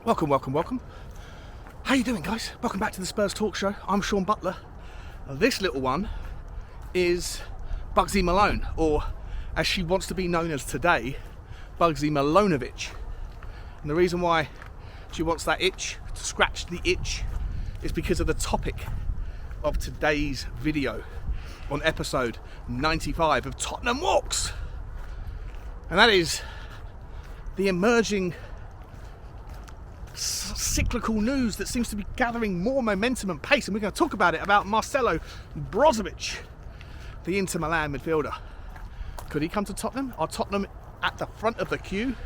Welcome. How you doing, guys? Welcome back to the Spurs Talk Show. I'm Sean Butler. This little one is Bugsy Malone, or as she wants to be known as today, Bugsy Malonovic. And the reason why she wants that itch, to scratch the itch, is because of the topic of today's video on episode 95 of Tottenham Walks. And that is the emerging cyclical news that seems to be gathering more momentum and pace, and we're going to talk about Marcello Brozovic, the Inter Milan midfielder. Could he come to Tottenham? Are Tottenham at the front of the queue,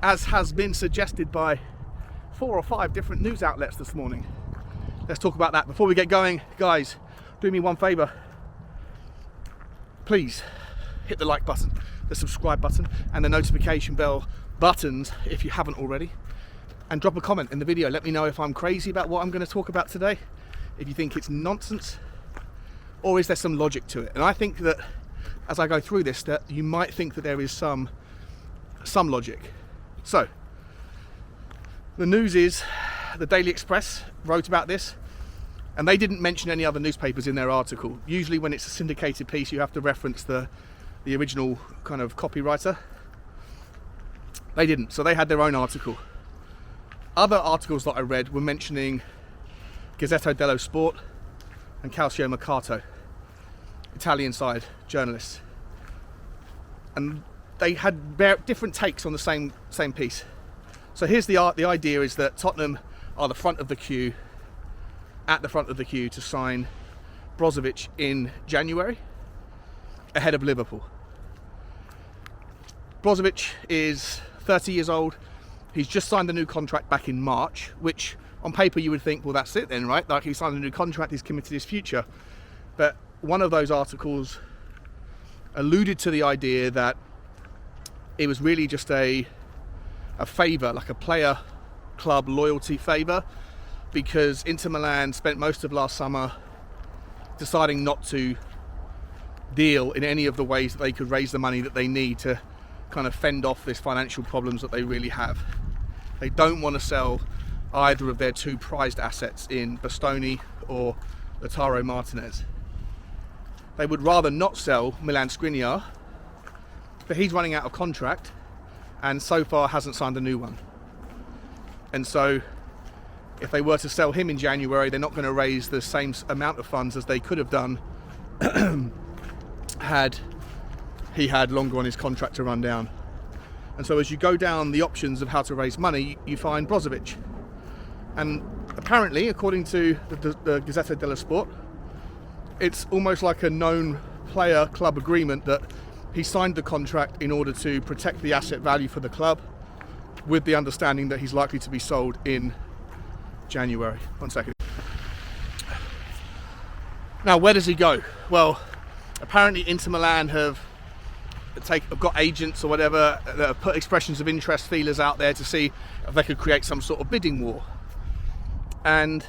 as has been suggested by 4 or 5 different news outlets this morning? Let's talk about that. Before we get going, guys, do me one favour. Please hit the like button, the subscribe button, and the notification bell buttons if you haven't already. And drop a comment in the video. Let me know if I'm crazy about what I'm going to talk about today, if you think it's nonsense, or is there some logic to it. And I think that as I go through this, that you might think that there is some logic. So, the news is, the Daily Express wrote about this, and they didn't mention any other newspapers in their article. Usually when it's a syndicated piece, you have to reference the original kind of copywriter. They didn't, so they had their own article. Other articles that I read were mentioning Gazzetta dello Sport and Calcio Mercato, Italian side journalists, and they had different takes on the same piece. So here's the idea is that Tottenham are at the front of the queue to sign Brozovic in January, ahead of Liverpool. Brozovic is 30 years old. He's just signed a new contract back in March, which on paper you would think, well, that's it then, right? Like, he signed a new contract, he's committed his future. But one of those articles alluded to the idea that it was really just a favour, like a player club loyalty favour, because Inter Milan spent most of last summer deciding not to deal in any of the ways that they could raise the money that they need to kind of fend off this financial problems that they really have. They don't want to sell either of their 2 prized assets in Bastoni or Lautaro Martinez. They would rather not sell Milan Skriniar, but he's running out of contract and so far hasn't signed a new one. And so if they were to sell him in January, they're not going to raise the same amount of funds as they could have done had he had longer on his contract to run down. And so as you go down the options of how to raise money, you find Brozovic. And apparently, according to the Gazzetta dello Sport, it's almost like a known player-club agreement that he signed the contract in order to protect the asset value for the club, with the understanding that he's likely to be sold in January. One second. Now, where does he go? Well, apparently Inter Milan have got agents or whatever that have put expressions of interest feelers out there to see if they could create some sort of bidding war. And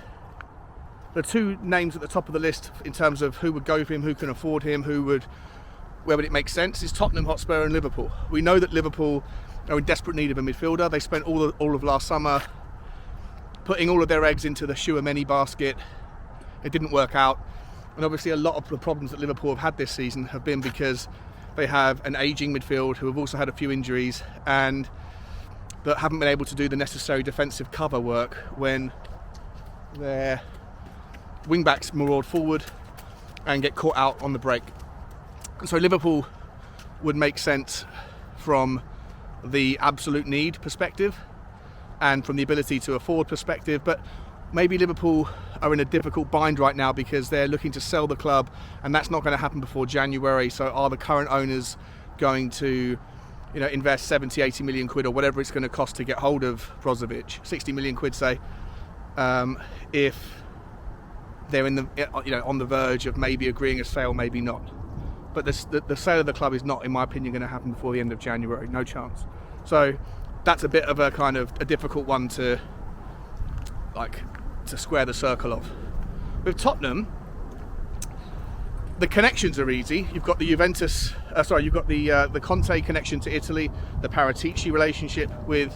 the 2 names at the top of the list in terms of who would go for him, who can afford him, where would it make sense, is Tottenham Hotspur and Liverpool. We know that Liverpool are in desperate need of a midfielder. They spent all of last summer putting all of their eggs into the Tchouaméni basket. It didn't work out, and obviously a lot of the problems that Liverpool have had this season have been because they have an ageing midfield who have also had a few injuries and that haven't been able to do the necessary defensive cover work when their wing-backs maraud forward and get caught out on the break. And so Liverpool would make sense from the absolute need perspective and from the ability to afford perspective, but maybe Liverpool are in a difficult bind right now because they're looking to sell the club, and that's not going to happen before January. So are the current owners going to, invest 70, 80 million quid or whatever it's going to cost to get hold of Brozovic, 60 million quid say, if they're on the verge of maybe agreeing a sale, maybe not. But the sale of the club is not, in my opinion, going to happen before the end of January. No chance. So that's a bit of a kind of a difficult one to square the circle of. With Tottenham, the connections are easy. You've got the the Conte connection to Italy, the Paratici relationship with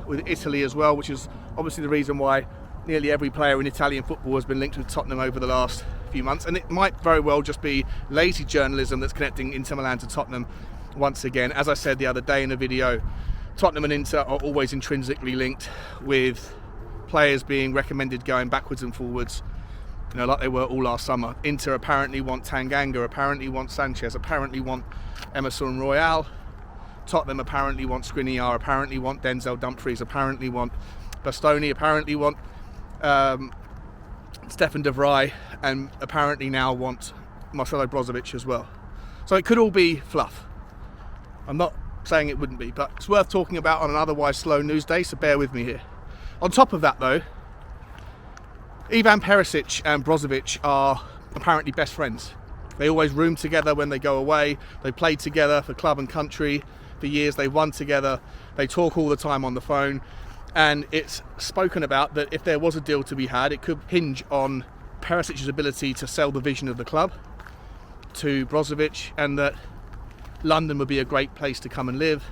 with Italy as well, which is obviously the reason why nearly every player in Italian football has been linked with Tottenham over the last few months. And it might very well just be lazy journalism that's connecting Inter Milan to Tottenham once again. As I said the other day in a video, Tottenham and Inter are always intrinsically linked, with players being recommended going backwards and forwards, like they were all last summer. Inter apparently want Tanganga, apparently want Sanchez, apparently want Emerson Royal. Tottenham apparently want Skriniar, apparently want Denzel Dumfries, apparently want Bastoni, apparently want Stefan de Vrij, and apparently now want Marcello Brozovic as well. So it could all be fluff. I'm not saying it wouldn't be, but it's worth talking about on an otherwise slow news day, so bear with me here. On top of that though, Ivan Perisic and Brozovic are apparently best friends. They always room together when they go away. They played together for club and country for years. They won together. They talk all the time on the phone. And it's spoken about that if there was a deal to be had, it could hinge on Perisic's ability to sell the vision of the club to Brozovic, and that London would be a great place to come and live,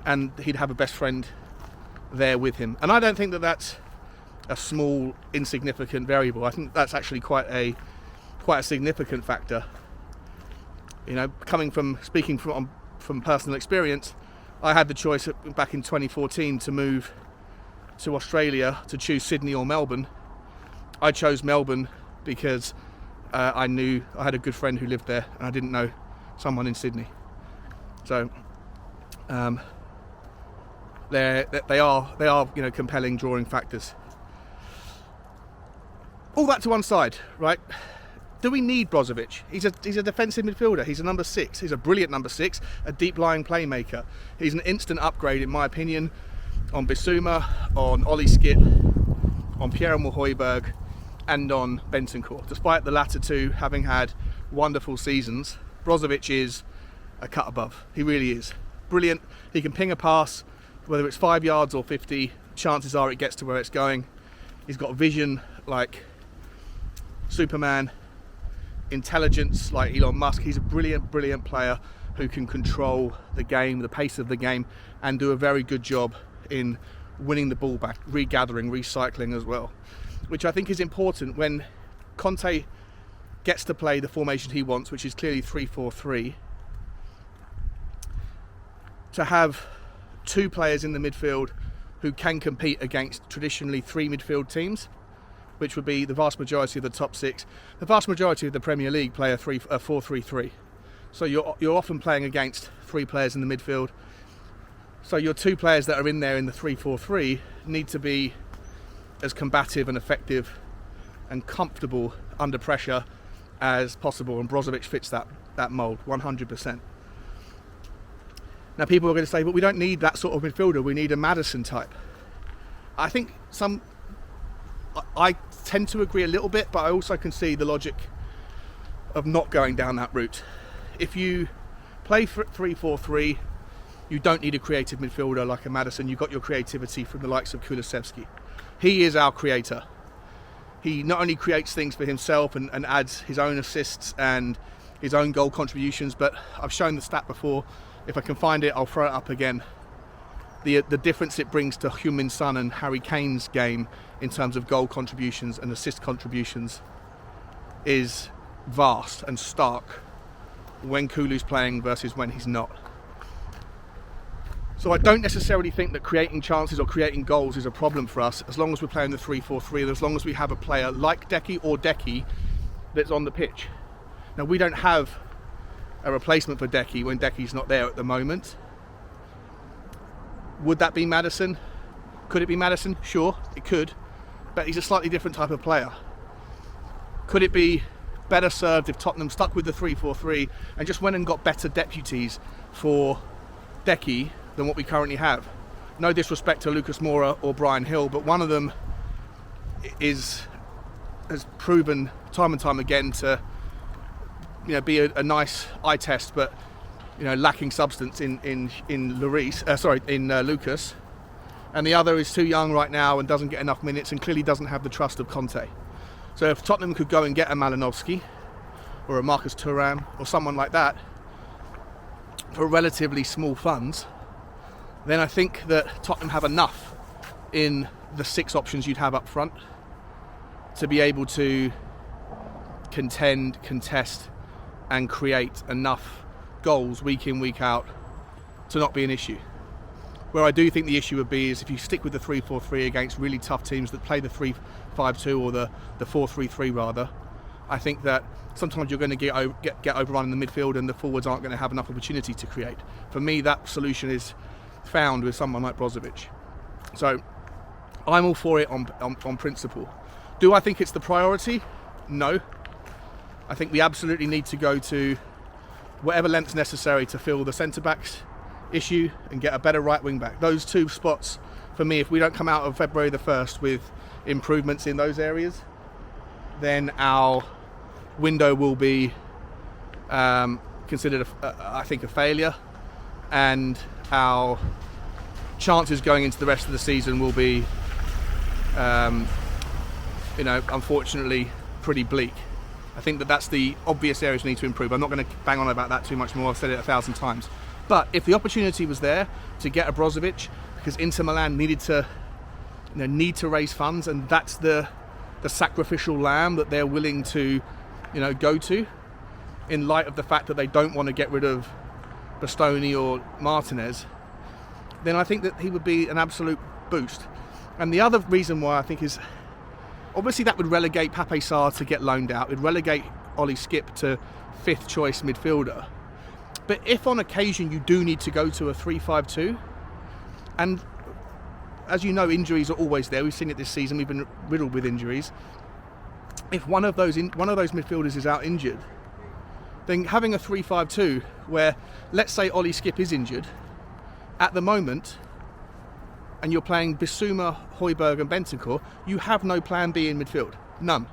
and he'd have a best friend there with him. And I don't think that that's a small, insignificant variable. I think that's actually quite a significant factor. Speaking from personal experience, I had the choice back in 2014 to move to Australia to choose Sydney or Melbourne. I chose Melbourne because I knew I had a good friend who lived there, and I didn't know someone in Sydney. So they are compelling drawing factors. All that to one side, right? Do we need Brozovic? He's a defensive midfielder. He's a number 6. He's a brilliant number 6, a deep lying playmaker. He's an instant upgrade, in my opinion, on Bissouma, on Ollie Skip, on Pierre-Emile Højbjerg, and on Bentancur. Despite the latter two having had wonderful seasons, Brozovic is a cut above. He really is. Brilliant. He can ping a pass, whether it's 5 yards or 50, chances are it gets to where it's going. He's got vision like Superman, intelligence like Elon Musk. He's a brilliant player who can control the game, the pace of the game, and do a very good job in winning the ball back, regathering, recycling as well, which I think is important when Conte gets to play the formation he wants, which is clearly 3-4-3, to have two players in the midfield who can compete against traditionally 3 midfield teams, which would be the vast majority of the top 6. The vast majority of the Premier League play a 4-3-3. So you're often playing against 3 players in the midfield. So your 2 players that are in there in the 3-4-3 need to be as combative and effective and comfortable under pressure as possible, and Brozovic fits that mould 100%. Now people are going to say, but we don't need that sort of midfielder, we need a Maddison type. I think I tend to agree a little bit, but I also can see the logic of not going down that route. If you play 3-4-3, you don't need a creative midfielder like a Maddison. You've got your creativity from the likes of Kulusevski. He is our creator. He not only creates things for himself and adds his own assists and his own goal contributions, but I've shown the stat before. If I can find it, I'll throw it up again. The difference it brings to Heung-min Son and Harry Kane's game in terms of goal contributions and assist contributions is vast and stark when Kulu's playing versus when he's not. So I don't necessarily think that creating chances or creating goals is a problem for us, as long as we're playing the 3-4-3 and as long as we have a player like Decky that's on the pitch. Now, we don't have a replacement for Decky when Decky's not there at the moment. Would that be Maddison? Could it be Maddison? Sure, it could, but he's a slightly different type of player. Could it be better served if Tottenham stuck with the 3-4-3 and just went and got better deputies for Decky than what we currently have? No disrespect to Lucas Moura or Brian Hill, but one of them has proven time and time again to be a nice eye test, but lacking substance in Lucas, and the other is too young right now and doesn't get enough minutes and clearly doesn't have the trust of Conte. So if Tottenham could go and get a Malinovsky or a Marcus Thuram or someone like that for relatively small funds, then I think that Tottenham have enough in the 6 options you'd have up front to be able to contend, contest and create enough goals week in, week out to not be an issue. Where I do think the issue would be is if you stick with the 3-4-3 against really tough teams that play the 3-5-2 or the 4-3-3 rather, I think that sometimes you're going to get overrun in the midfield and the forwards aren't going to have enough opportunity to create. For me, that solution is found with someone like Brozovic. So I'm all for it on principle. Do I think it's the priority? No. I think we absolutely need to go to whatever lengths necessary to fill the centre-backs issue and get a better right wing back. Those 2 spots, for me, if we don't come out of February the 1st with improvements in those areas, then our window will be considered, I think, a failure, and our chances going into the rest of the season will be, unfortunately, pretty bleak. I think that that's the obvious areas we need to improve. I'm not going to bang on about that too much more. I've said it 1,000 times. But if the opportunity was there to get a Brozovic, because Inter Milan need to raise funds, and that's the sacrificial lamb that they're willing to, go to, in light of the fact that they don't want to get rid of Bastoni or Martinez, then I think that he would be an absolute boost. And the other reason why I think is, obviously that would relegate Pape Sarr to get loaned out. It would relegate Ollie Skip to 5th choice midfielder. But if on occasion you do need to go to a 3-5-2, and as you know, injuries are always there. We've seen it this season. We've been riddled with injuries. If one of those midfielders is out injured, then having a 3-5-2 where, let's say Ollie Skip is injured at the moment, and you're playing Bissouma, Højbjerg and Bentancur, you have no plan B in midfield. None.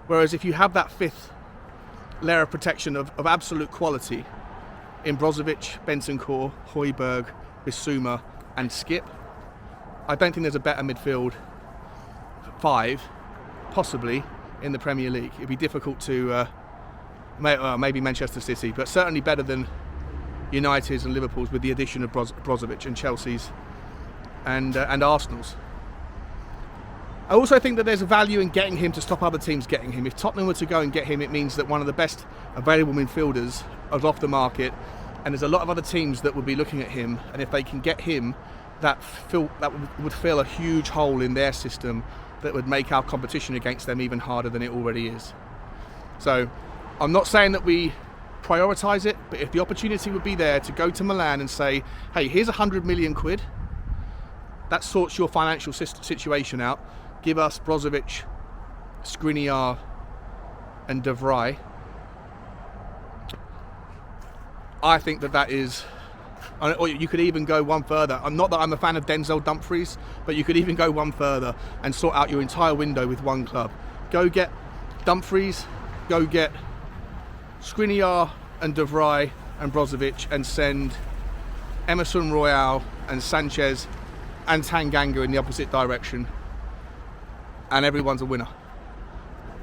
Whereas if you have that 5th layer of protection of absolute quality in Brozovic, Bentancur, Højbjerg, Bissouma and Skip, I don't think there's a better midfield 5, possibly, in the Premier League. It'd be difficult to, maybe Manchester City, but certainly better than United's and Liverpool's with the addition of Brozovic, and Chelsea's and Arsenal's. I also think that there's a value in getting him to stop other teams getting him. If Tottenham were to go and get him, it means that one of the best available midfielders is off the market, and there's a lot of other teams that would be looking at him, and if they can get him, that would fill a huge hole in their system that would make our competition against them even harder than it already is. So I'm not saying that we prioritise it, but if the opportunity would be there to go to Milan and say, hey, here's 100 million quid, that sorts your financial situation out, give us Brozovic, Skriniar and De Vrij, I think that is, or you could even go one further. Not that I'm a fan of Denzel Dumfries, but you could even go one further and sort out your entire window with one club. Go get Dumfries, go get Skriniar and De Vrij and Brozovic, and send Emerson Royal and Sanchez and Tanganga in the opposite direction, and everyone's a winner.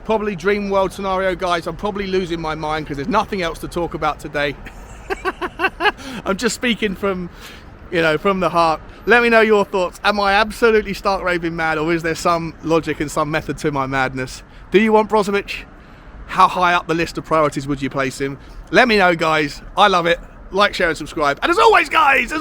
Probably dream world scenario, guys. I'm probably losing my mind because there's nothing else to talk about today. I'm just speaking from the heart. Let me know your thoughts. Am I absolutely stark raving mad, or is there some logic and some method to my madness? Do you want Brozovic? How high up the list of priorities would you place him? Let me know, guys. I love it. Like, share and subscribe. And as always, guys,